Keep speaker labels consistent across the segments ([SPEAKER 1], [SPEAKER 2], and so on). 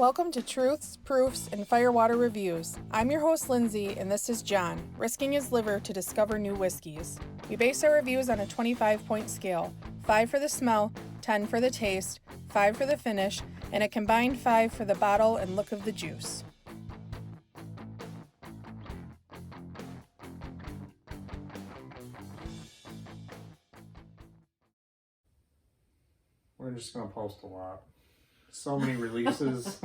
[SPEAKER 1] Welcome to Truths, Proofs, and Firewater Reviews. I'm your host, Lindsey, and this is John, risking his liver to discover new whiskeys. We base our reviews on a 25-point scale, 5 for the smell, 10 for the taste, 5 for the finish, and a combined 5 for the bottle and look of the juice.
[SPEAKER 2] We're just going to post a lot. So many releases.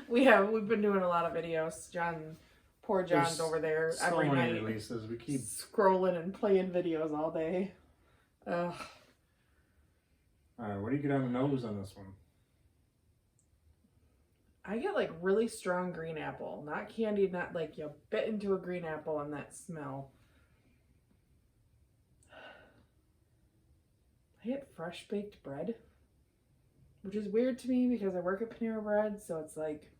[SPEAKER 1] We've been doing a lot of videos. Poor John's
[SPEAKER 2] There's
[SPEAKER 1] over there
[SPEAKER 2] so
[SPEAKER 1] every
[SPEAKER 2] many
[SPEAKER 1] night.
[SPEAKER 2] releases. We keep
[SPEAKER 1] scrolling and playing videos all day. Ugh.
[SPEAKER 2] Alright, what do you get on the nose on this one?
[SPEAKER 1] I get like really strong green apple. Not candied, not like you bit into a green apple and that smell. I get fresh baked bread, which is weird to me because I work at Panera Bread, so it's like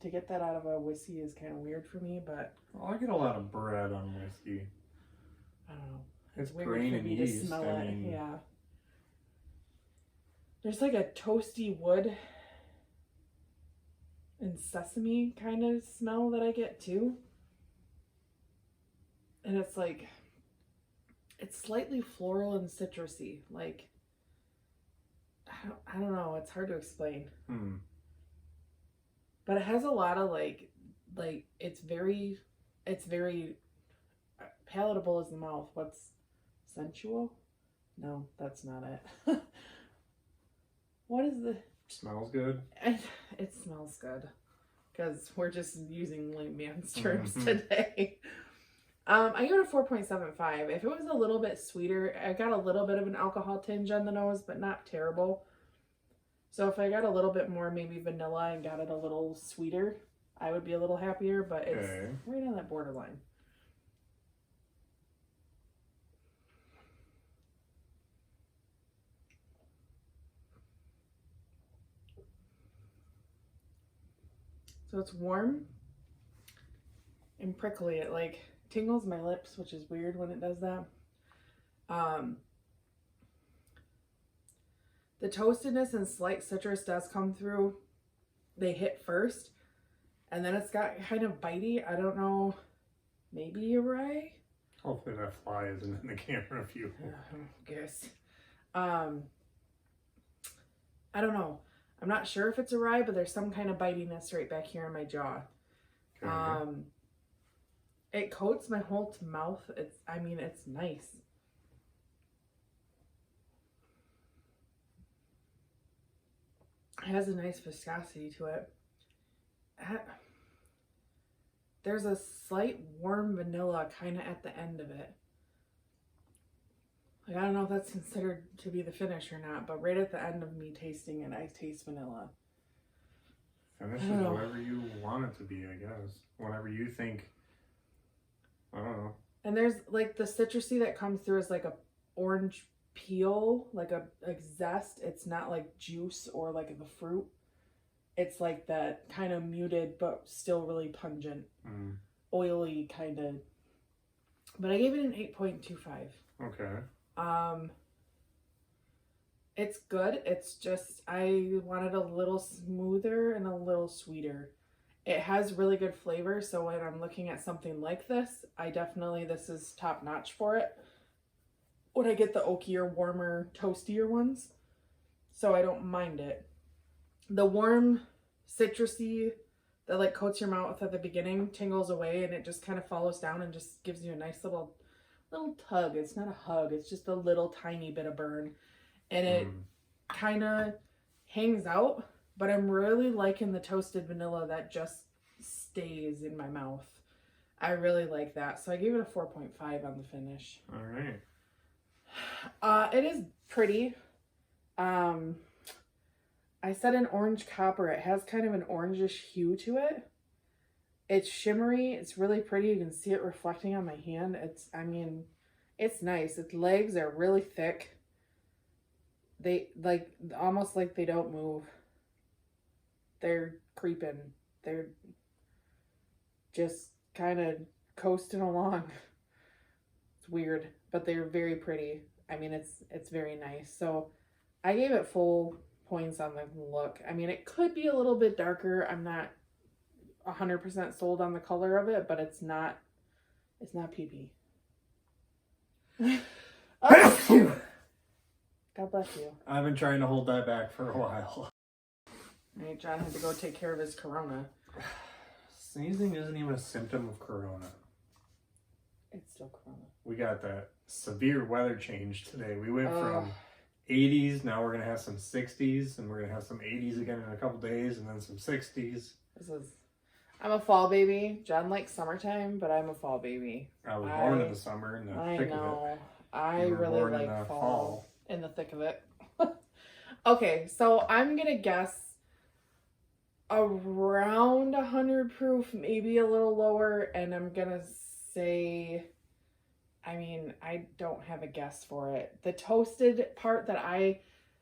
[SPEAKER 1] to get that out of a whiskey is kind of weird for me, but
[SPEAKER 2] Well, I get a lot of bread on whiskey.
[SPEAKER 1] I don't know.
[SPEAKER 2] It's
[SPEAKER 1] weird
[SPEAKER 2] grain
[SPEAKER 1] for
[SPEAKER 2] and
[SPEAKER 1] me
[SPEAKER 2] yeast.
[SPEAKER 1] to smell
[SPEAKER 2] I
[SPEAKER 1] it.
[SPEAKER 2] mean,
[SPEAKER 1] Yeah. There's like a toasty wood and sesame kind of smell that I get too. And it's like, it's slightly floral and citrusy. Like, I don't know. It's hard to explain. But it has a lot of like it's very palatable as the mouth. What's sensual? No, that's not it. What is the...
[SPEAKER 2] Smells good.
[SPEAKER 1] It smells good. Because we're just using layman's terms today. I give it a 4.75. If it was a little bit sweeter, I got a little bit of an alcohol tinge on the nose, but not terrible. So if I got a little bit more maybe vanilla and got it a little sweeter, I would be a little happier, but it's right on that borderline. So it's warm and prickly. It like tingles my lips, which is weird when it does that. The toastedness and slight citrus does come through. They hit first, and then it's got kind of bitey. I don't know, maybe a rye?
[SPEAKER 2] Hopefully that fly isn't in the camera view.
[SPEAKER 1] I guess. I don't know. I'm not sure if it's a rye, but there's some kind of bitiness right back here in my jaw.
[SPEAKER 2] Okay.
[SPEAKER 1] It coats my whole mouth. It's nice. It has a nice viscosity to it. There's a slight warm vanilla kind of at the end of it. Like, I don't know if that's considered to be the finish or not, but right at the end of me tasting it, I taste vanilla.
[SPEAKER 2] Finish is whatever you want it to be, I guess. Whatever you think. I don't know.
[SPEAKER 1] And there's like the citrusy that comes through is like a orange peel, like a zest. It's not like juice or like the fruit. It's like that kind of muted but still really pungent, oily kind of. But I gave it an 8.25.
[SPEAKER 2] Okay.
[SPEAKER 1] It's good. It's just I wanted a little smoother and a little sweeter. It has really good flavor, so when I'm looking at something like this, this is top notch for it. When I get the oakier, warmer, toastier ones, so I don't mind it. The warm, citrusy that like coats your mouth at the beginning tingles away, and it just kind of follows down and just gives you a nice little tug. It's not a hug. It's just a little tiny bit of burn, and it kind of hangs out. But I'm really liking the toasted vanilla that just stays in my mouth. I really like that. So I gave it a 4.5 on the finish.
[SPEAKER 2] All right.
[SPEAKER 1] It is pretty. I said an orange copper. It has kind of an orangish hue to it. It's shimmery. It's really pretty. You can see it reflecting on my hand. It's nice. Its legs are really thick. They almost like they don't move. They're creeping. They're just kind of coasting along. It's weird, but they're very pretty. It's very nice. So I gave it full points on the look. I mean, it could be a little bit darker. I'm not 100% sold on the color of it, but it's not pee-pee. Oh. God bless you.
[SPEAKER 2] I've been trying to hold that back for a while.
[SPEAKER 1] All right, John had to go take care of his corona.
[SPEAKER 2] Sneezing isn't even a symptom of corona.
[SPEAKER 1] It's still corona.
[SPEAKER 2] We got that severe weather change today. We went from 80s, now we're going to have some 60s, and we're going to have some 80s again in a couple days, and then some 60s.
[SPEAKER 1] I'm a fall baby. John likes summertime, but I'm a fall baby.
[SPEAKER 2] I was born in the summer, in the thick of it.
[SPEAKER 1] I really like fall. In the thick of it. Okay, so I'm going to guess around 100 proof, maybe a little lower, and I'm going to say, I mean, I don't have a guess for it. The toasted part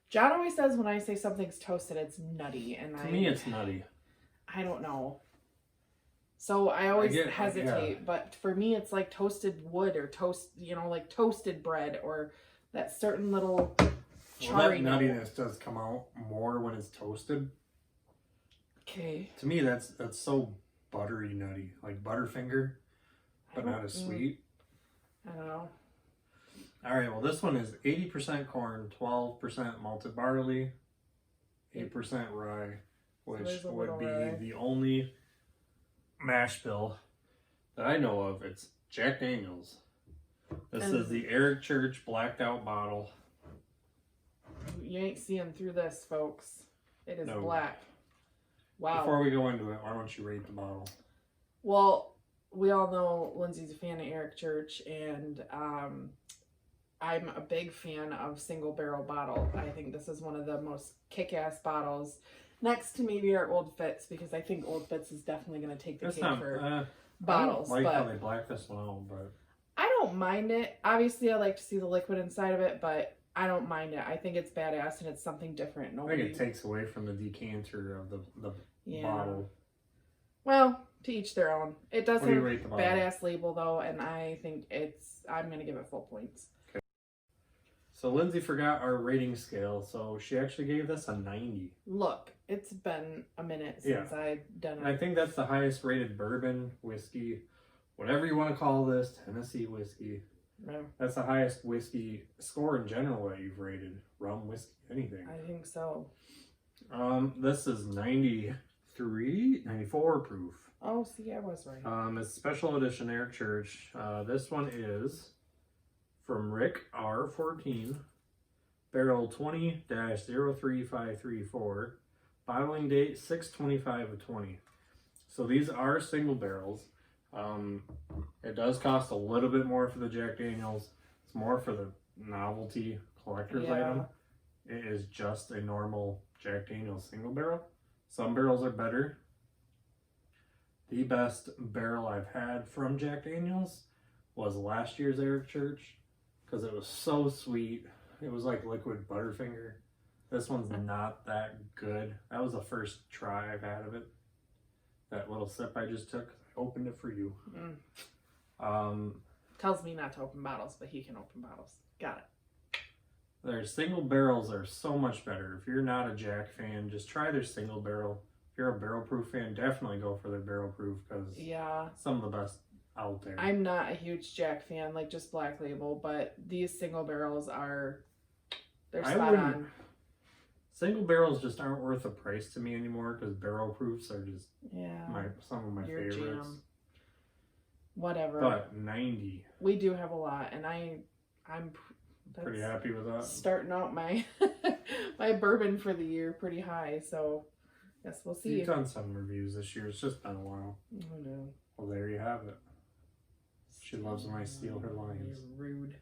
[SPEAKER 1] John always says when I say something's toasted, it's nutty. And
[SPEAKER 2] to me, it's nutty.
[SPEAKER 1] I don't know. So I always hesitate, but for me, it's like toasted wood or like toasted bread or that certain little charry
[SPEAKER 2] that nuttiness does come out more when it's toasted.
[SPEAKER 1] Okay.
[SPEAKER 2] To me, that's so buttery nutty, like Butterfinger, but not as sweet.
[SPEAKER 1] I don't know.
[SPEAKER 2] All right, well, this one is 80% corn, 12% malted barley, 8% rye, which would be the only mash bill that I know of. It's Jack Daniels. This is the Eric Church blacked out bottle.
[SPEAKER 1] You ain't seeing through this, folks. It is black. Wow.
[SPEAKER 2] Before we go into it, why don't you rate the bottle?
[SPEAKER 1] Well, we all know Lindsay's a fan of Eric Church, and I'm a big fan of single barrel bottle. I think this is one of the most kick-ass bottles, next to maybe our Old Fitz, because I think Old Fitz is definitely going to take the cake for bottles.
[SPEAKER 2] I don't like how they black this one out, but
[SPEAKER 1] I don't mind it. Obviously, I like to see the liquid inside of it, but I don't mind it. I think it's badass and it's something different.
[SPEAKER 2] I think it takes away from the decanter of the bottle.
[SPEAKER 1] Well, to each their own. It does have a
[SPEAKER 2] badass
[SPEAKER 1] label though, and I think I'm going to give it full points.
[SPEAKER 2] Okay. So Lindsay forgot our rating scale, so she actually gave this a 90.
[SPEAKER 1] Look, it's been a minute since I've done it.
[SPEAKER 2] And I think that's the highest rated bourbon, whiskey, whatever you want to call this, Tennessee whiskey.
[SPEAKER 1] Yeah.
[SPEAKER 2] That's the highest whiskey score in general that you've rated. Rum, whiskey, anything.
[SPEAKER 1] I think so.
[SPEAKER 2] This is 94 proof.
[SPEAKER 1] Oh, see, I was right.
[SPEAKER 2] It's special edition Eric Church. This one is from Rick R14, barrel 20-03534, bottling date 6/25/20. So these are single barrels. It does cost a little bit more for the Jack Daniels. It's more for the novelty collector's item. It is just a normal Jack Daniels single barrel. Some barrels are better. The best barrel I've had from Jack Daniels was last year's Eric Church because it was so sweet. It was like liquid Butterfinger. This one's not that good. That was the first try I've had of it. That little sip I just took. Opened it for you.
[SPEAKER 1] Tells me not to open bottles, but he can open bottles. Got it.
[SPEAKER 2] Their single barrels are so much better. If you're not a Jack fan, just try their single barrel. If you're a barrel proof fan, definitely go for their barrel proof because some of the best out there.
[SPEAKER 1] I'm not a huge Jack fan, like just Black Label, but these single barrels they're spot on.
[SPEAKER 2] Single barrels just aren't worth the price to me anymore because barrel proofs are just some of my favorites. Jam.
[SPEAKER 1] Whatever.
[SPEAKER 2] But 90.
[SPEAKER 1] We do have a lot, and I'm
[SPEAKER 2] pretty happy with that.
[SPEAKER 1] Starting out my my bourbon for the year pretty high, so yes, we'll see.
[SPEAKER 2] You've done some reviews this year. It's just been a while.
[SPEAKER 1] Oh no.
[SPEAKER 2] Well, there you have it. She loves when I steal her lines.
[SPEAKER 1] You're rude.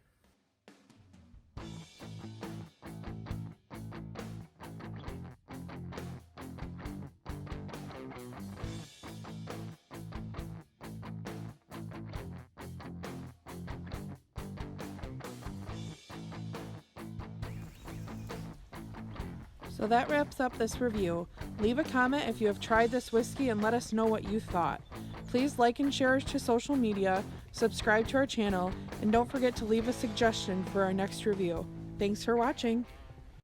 [SPEAKER 1] So that wraps up this review. Leave a comment if you have tried this whiskey and let us know what you thought. Please like and share us to social media, subscribe to our channel, and don't forget to leave a suggestion for our next review. Thanks for watching.